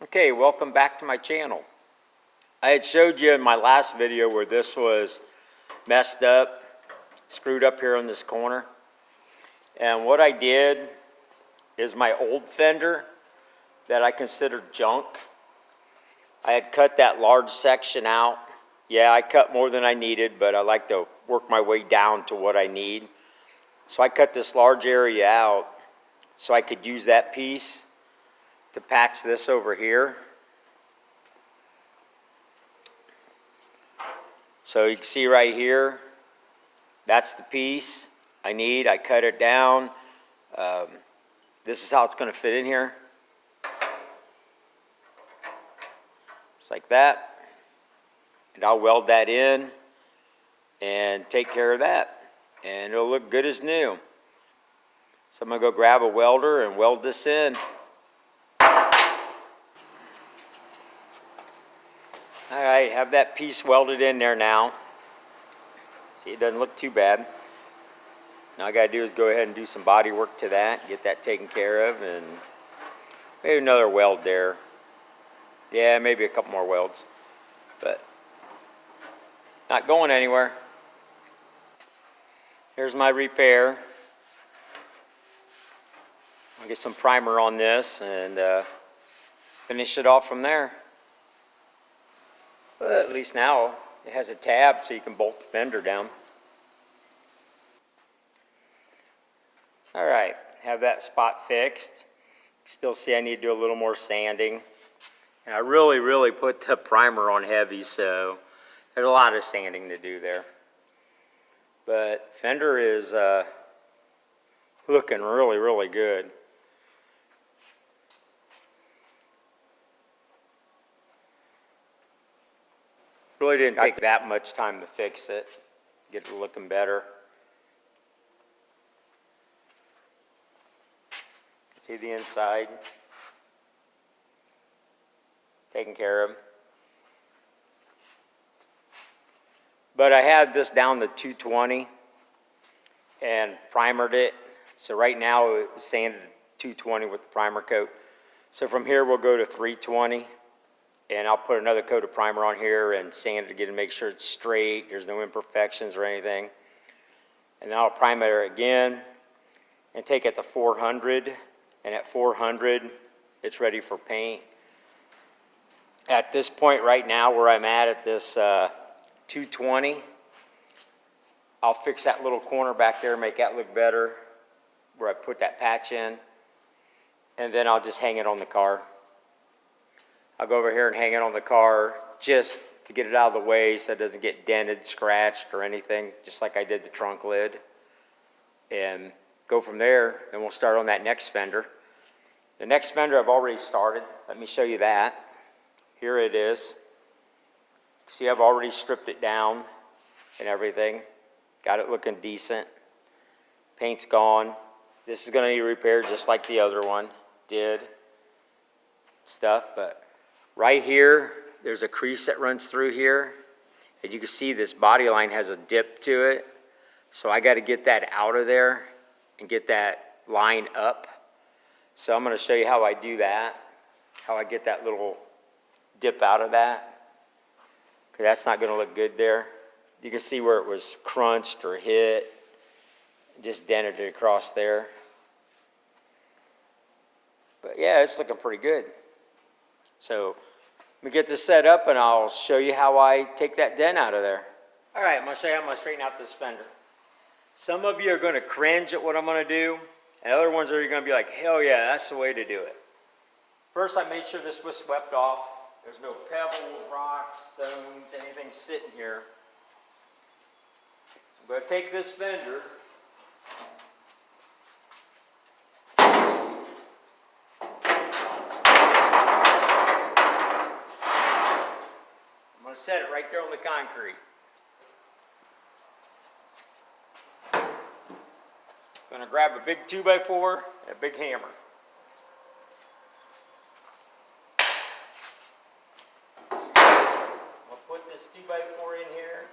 Okay, welcome back to my channel. I had showed you in my last video where this was messed up, screwed up here on this corner. And what I did is my old Fender that I considered junk. I had cut that large section out. Yeah, I cut more than I needed, but I like to work my way down to what I need. So I cut this large area out so I could use that piece to patch this over here. So you can see right here, that's the piece I need. I cut it down. This is how it's going to fit in here. Just like that. And I'll weld that in and take care of that. And it'll look good as new. So I'm going to go grab a welder and weld this in. Alright, have that piece welded in there now. See, it doesn't look too bad. Now all I got to do is go ahead and do some body work to that, get that taken care of, and maybe another weld there. Yeah, maybe a couple more welds. But not going anywhere. Here's my repair. I'll get some primer on this and finish it off from there. But at least now it has a tab so you can bolt the fender down. Alright, have that spot fixed. Still see I need to do a little more sanding. And I really put the primer on heavy, so there's a lot of sanding to do there. But fender is looking really good. Really didn't take that much time to fix it, get it looking better. See the inside, taken care of. But I had this down to 220 and primered it. So right now it's sanded 220 with the primer coat. So from here we'll go to 320. And I'll put another coat of primer on here and sand it again to make sure it's straight, there's no imperfections or anything. And then I'll prime it again and take it to 400. And at 400, it's ready for paint. At this point right now where I'm at this 220, I'll fix that little corner back there, make that look better, where I put that patch in. And then I'll just hang it on the car. I'll go over here and hang it on the car just to get it out of the way so it doesn't get dented, scratched, or anything, just like I did the trunk lid. And go from there, and we'll start on that next fender. The next fender I've already started. Let me show you that. Here it is. See, I've already stripped it down and everything. Got it looking decent. Paint's gone. This is going to need repaired just like the other one did. Stuff, but right here, there's a crease that runs through here. And you can see this body line has a dip to it. So I got to get that out of there and get that line up. So I'm going to show you how I do that. How I get that little dip out of that. Because that's not going to look good there. You can see where it was crunched or hit. Just dented it across there. But yeah, it's looking pretty good. So let me get this set up and I'll show you how I take that dent out of there. All right, I'm going to show you how I'm going to straighten out this fender. Some of you are going to cringe at what I'm going to do, and other ones are going to be like, hell yeah, that's the way to do it. First, I made sure this was swept off. There's no pebbles, rocks, stones, anything sitting here. I'm going to take this fender. Set it right there on the concrete. Gonna grab a big 2x4 and a big hammer. I'll put this 2x4 in here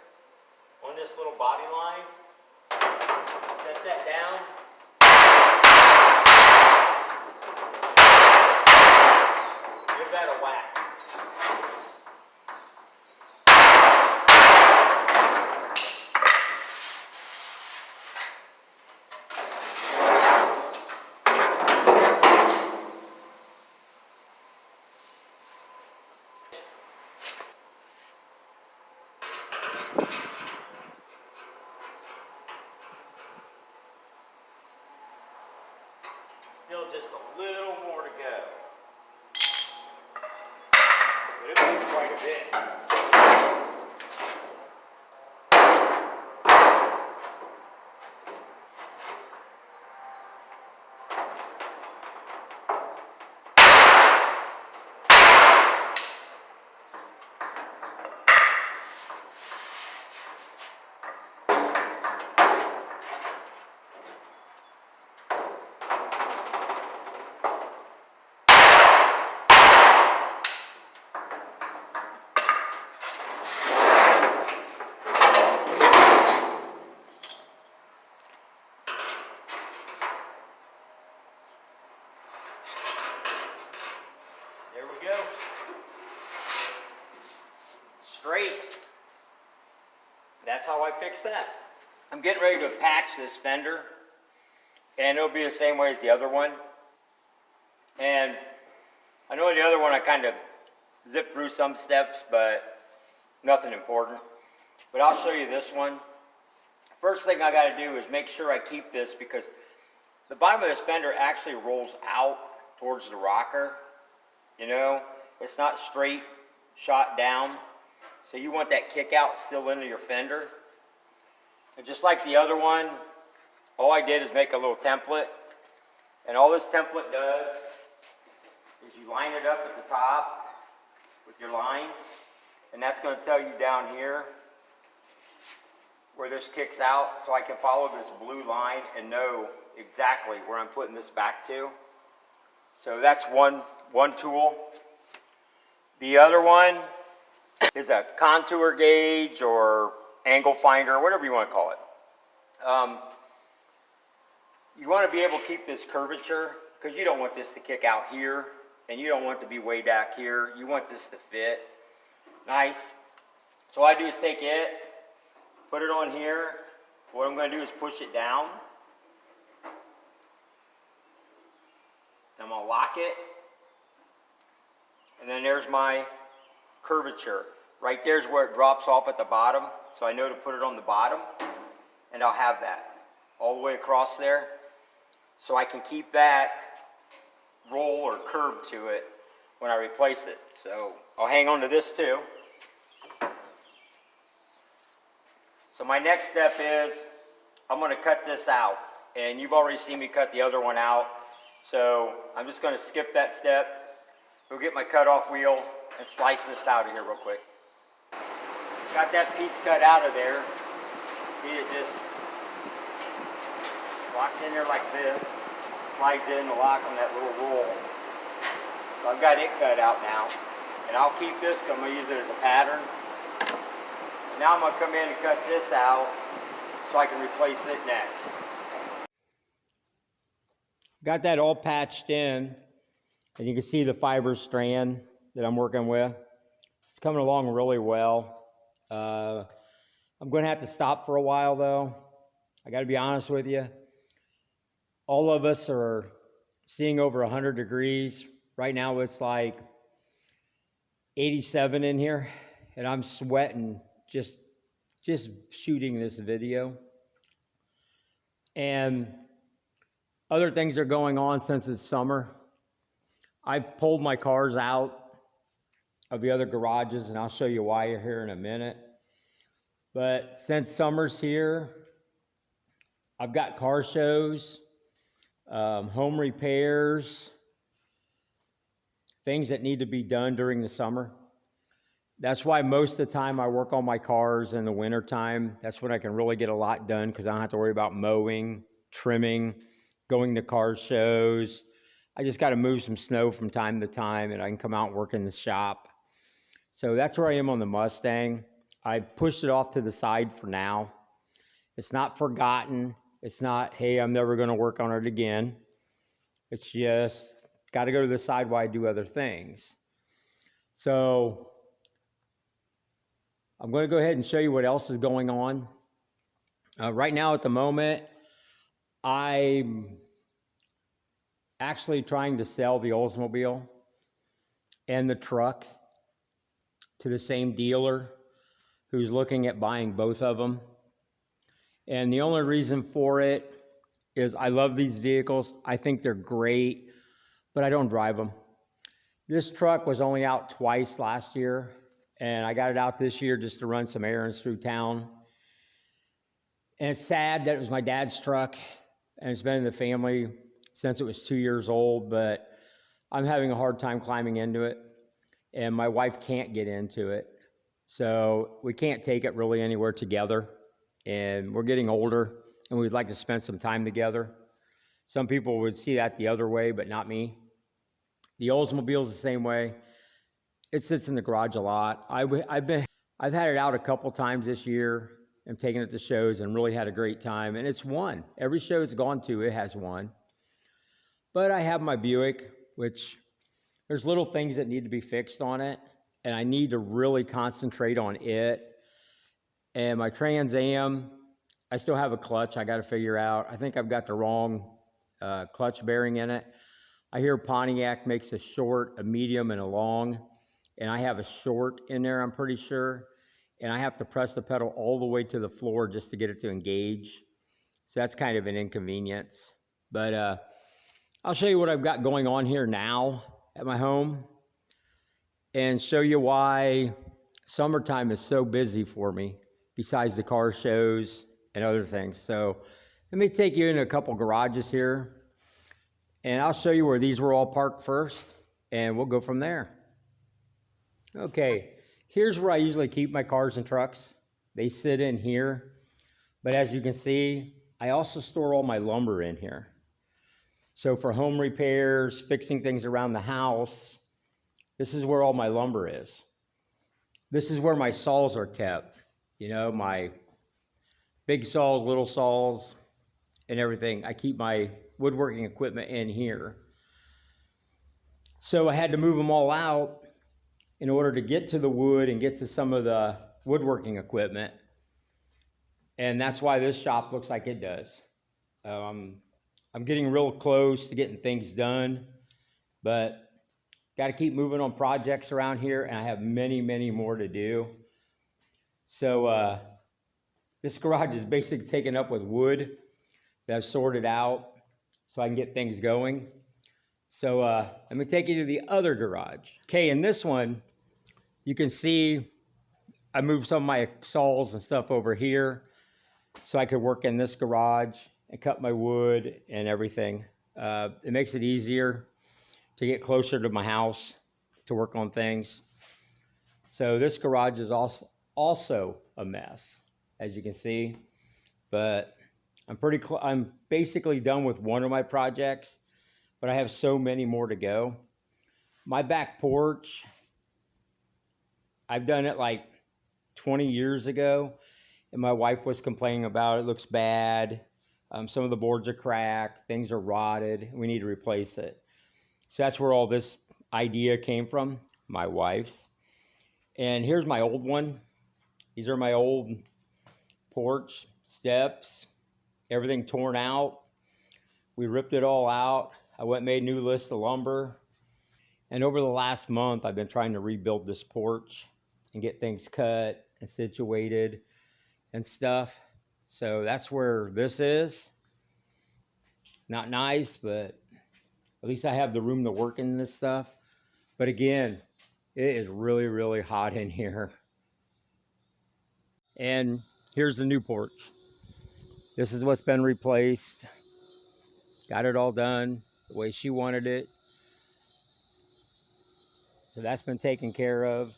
on this little body line. Set that down. Give that a whack. bit. There we go. Straight. That's how I fix that. I'm getting ready to patch this fender, and it'll be the same way as the other one. And I know the other one I kind of zipped through some steps, but nothing important. But I'll show you this one. First thing I got to do is make sure I keep this, because the bottom of this fender actually rolls out towards the rocker. You know, it's not straight shot down. So you want that kick out still into your fender. And just like the other one, all I did is make a little template. And all this template does is you line it up at the top with your lines. And that's going to tell you down here where this kicks out, so I can follow this blue line and know exactly where I'm putting this back to. So that's one tool. The other one is a contour gauge or angle finder, or whatever you want to call it. You want to be able to keep this curvature, because you don't want this to kick out here, and you don't want it to be way back here. You want this to fit nice. So what I do is take it, put it on here. What I'm going to do is push it down. I'm going to lock it. And then there's my curvature. Right there's where it drops off at the bottom. So I know to put it on the bottom. And I'll have that all the way across there. So I can keep that roll or curve to it when I replace it. So I'll hang on to this too. So my next step is I'm going to cut this out. And you've already seen me cut the other one out. So I'm just going to skip that step, go get my cutoff wheel, and slice this out of here real quick. Got that piece cut out of there. See, it just locks in there like this, slides in the lock on that little roll. So I've got it cut out now. And I'll keep this because I'm going to use it as a pattern. And now I'm going to come in and cut this out so I can replace it next. Got that all patched in, and you can see the fiber strand that I'm working with. It's coming along really well. I'm going to have to stop for a while though. I got to be honest with you. All of us are seeing over 100 degrees. Right now it's like 87 in here, and I'm sweating just shooting this video. And other things are going on since it's summer. I've pulled my cars out of the other garages, and I'll show you why here in a minute. But since summer's here, I've got car shows, home repairs, things that need to be done during the summer. That's why most of the time I work on my cars in the winter time. That's when I can really get a lot done, because I don't have to worry about mowing, trimming, going to car shows. I just got to move some snow from time to time, and I can come out and work in the shop. So that's where I am on the Mustang. I've pushed it off to the side for now. It's not forgotten. It's not, hey, I'm never going to work on it again. It's just got to go to the side while I do other things. So I'm going to go ahead and show you what else is going on. Right now at the moment, I'm actually trying to sell the Oldsmobile and the truck to the same dealer who's looking at buying both of them. And the only reason for it is I love these vehicles. I think they're great, but I don't drive them. This truck was only out twice last year, And I got it out this year just to run some errands through town. And it's sad that it was my dad's truck, and it's been in the family since it was 2 years old, but I'm having a hard time climbing into it, and my wife can't get into it. So we can't take it really anywhere together, and we're getting older, and we'd like to spend some time together. Some people would see that the other way, but not me. The Oldsmobile's the same way. It sits in the garage a lot. I've had it out a couple times this year and taken it to shows and really had a great time. And it's won. Every show it's gone to, it has won. But I have my Buick, which there's little things that need to be fixed on it, and I need to really concentrate on it. And my Trans Am, I still have a clutch I got to figure out. I think I've got the wrong clutch bearing in it. I hear Pontiac makes a short, a medium, and a long, and I have a short in there, I'm pretty sure. And I have to press the pedal all the way to the floor just to get it to engage. So that's kind of an inconvenience. But I'll show you what I've got going on here now at my home and show you why summertime is so busy for me, besides the car shows and other things. So let me take you into a couple garages here, and I'll show you where these were all parked first, and we'll go from there. Okay, here's where I usually keep my cars and trucks. They sit in here, but as you can see, I also store all my lumber in here. So for home repairs, fixing things around the house, this is where all my lumber is. This is where my saws are kept. You know, my big saws, little saws, and everything. I keep my woodworking equipment in here. So I had to move them all out in order to get to the wood and get to some of the woodworking equipment. And that's why this shop looks like it does. I'm getting real close to getting things done, but got to keep moving on projects around here, and I have many, many more to do. So this garage is basically taken up with wood that I've sorted out so I can get things going. So let me take you to the other garage. Okay, in this one, you can see I moved some of my saws and stuff over here so I could work in this garage and cut my wood and everything. It makes it easier to get closer to my house to work on things. So this garage is also a mess, as you can see, but I'm basically done with one of my projects, but I have so many more to go. My back porch, I've done it like 20 years ago, and my wife was complaining about it. It looks bad. Some of the boards are cracked. Things are rotted. We need to replace it. So that's where all this idea came from, my wife's. And here's my old one. These are my old porch steps, everything torn out. We ripped it all out. I went and made a new list of lumber. And over the last month, I've been trying to rebuild this porch and get things cut and situated and stuff. So that's where this is. Not nice, but at least I have the room to work in this stuff. But again, it is really, really hot in here. And here's the new porch. This is what's been replaced. Got it all done the way she wanted it. So that's been taken care of.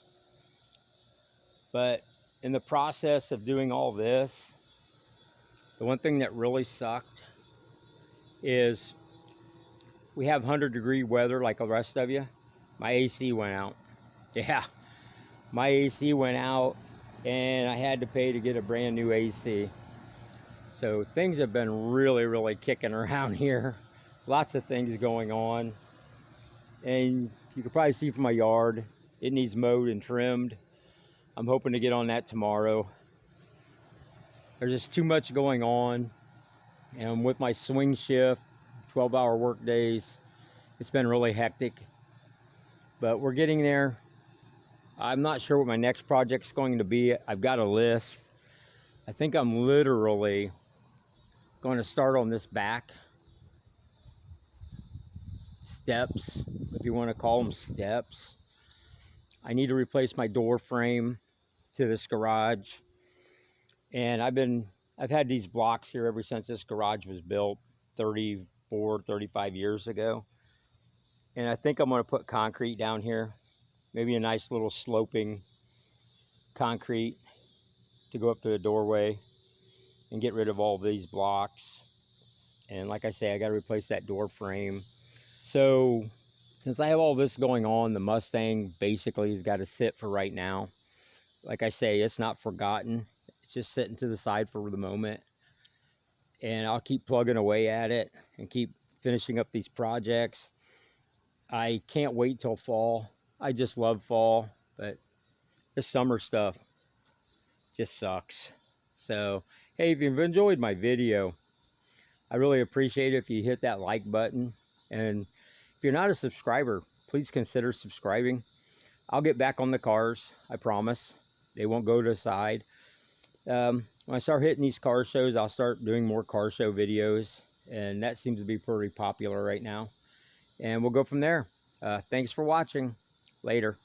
But in the process of doing all this, the one thing that really sucked is we have 100-degree weather like the rest of you. My AC went out. Yeah, my AC went out, and I had to pay to get a brand new AC. So things have been really, really kicking around here. Lots of things going on. And you can probably see from my yard, it needs mowed and trimmed. I'm hoping to get on that tomorrow. There's just too much going on. And with my swing shift, 12-hour work days, it's been really hectic. But we're getting there. I'm not sure what my next project's going to be. I've got a list. I think I'm literally going to start on this back steps, if you want to call them steps. I need to replace my door frame to this garage. And I've had these blocks here ever since this garage was built 34, 35 years ago. And I think I'm going to put concrete down here, maybe a nice little sloping concrete to go up to the doorway and get rid of all these blocks. And like I say, I got to replace that door frame. So since I have all this going on, the Mustang basically has got to sit for right now. Like I say, it's not forgotten. It's just sitting to the side for the moment. And I'll keep plugging away at it and keep finishing up these projects. I can't wait till fall. I just love fall, but this summer stuff just sucks. So, hey, if you've enjoyed my video, I really appreciate it if you hit that like button. And if you're not a subscriber, please consider subscribing. I'll get back on the cars, I promise. They won't go to the side. When I start hitting these car shows, I'll start doing more car show videos. And that seems to be pretty popular right now. And we'll go from there. Thanks for watching. Later.